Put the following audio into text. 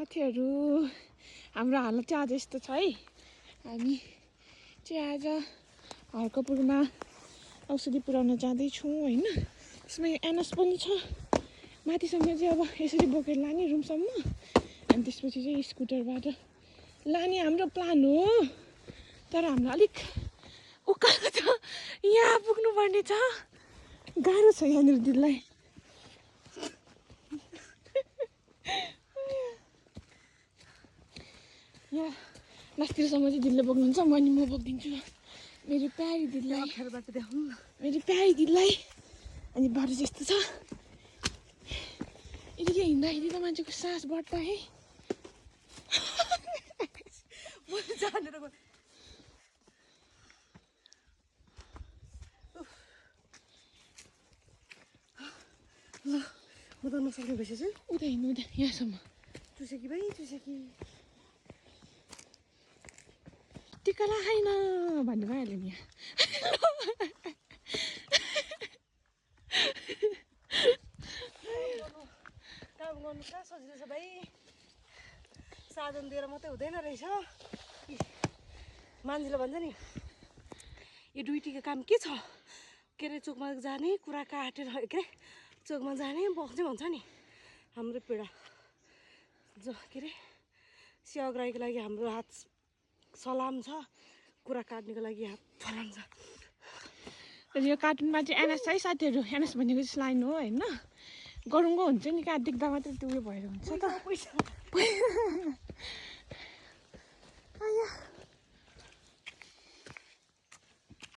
साथीहरू हाम्रो हालत चाहिँ आज यस्तो छ है। हामी चाहिँ आज हर्कपुरमा औषधि पुर्याउन जाँदैछौँ होइन। त्यसमा एनएस पनि छ। माथिसम्म चाहिँ अब यसरी बोकेर लाने रुमसम्म, अनि त्यसपछि चाहिँ स्कुटरबाट लाने हाम्रो प्लान हो। तर हाम्रो अलिक उकालो छ, यहाँ पुग्नुपर्ने छ, गाह्रो छ यहाँनिर दिदीलाई। यहाँ लास्टतिरसम्म चाहिँ दिदीले बोक्नुहुन्छ, म अनि म बोकिदिन्छु मेरो प्यारी दिदीलाई। मेरो प्यारी दिदीलाई। अनि बाटो चाहिँ यस्तो छ, यतिकै हिँड्दाखेरि त मान्छेको सास बढ्छ है। ल म त नसक्ने भइसक्यो। उता हिँड्नु, उता यहाँसम्म चुसेकी भाइ चुसेकी। टिका लगाएन भन्नु भइहाल्यो नि यहाँ। काम गर्नु कहाँ सजिलो छ भाइ, साधन दिएर मात्रै हुँदैन रहेछ। मान्छेले भन्छ नि यो ड्युटीको काम के छ, के अरे चोकमा जाने कुरा काटेर के अरे चोकमा जाने बस्ने भन्छ नि। हाम्रो पीडा जो के अरे सेवाग्राहीको लागि हाम्रो हात सलाम छ, कुरा काट्नेको लागि हात फलाम छ। यो कार्टुनमा चाहिँ एनएस है साथीहरू। एनएस भनेको चाहिँ लाइन हो होइन, गरुङ्गो हुन्छ नि, कहाँ देख्दा मात्रै त्यो उयो भएर हुन्छ त। पैसा पैसा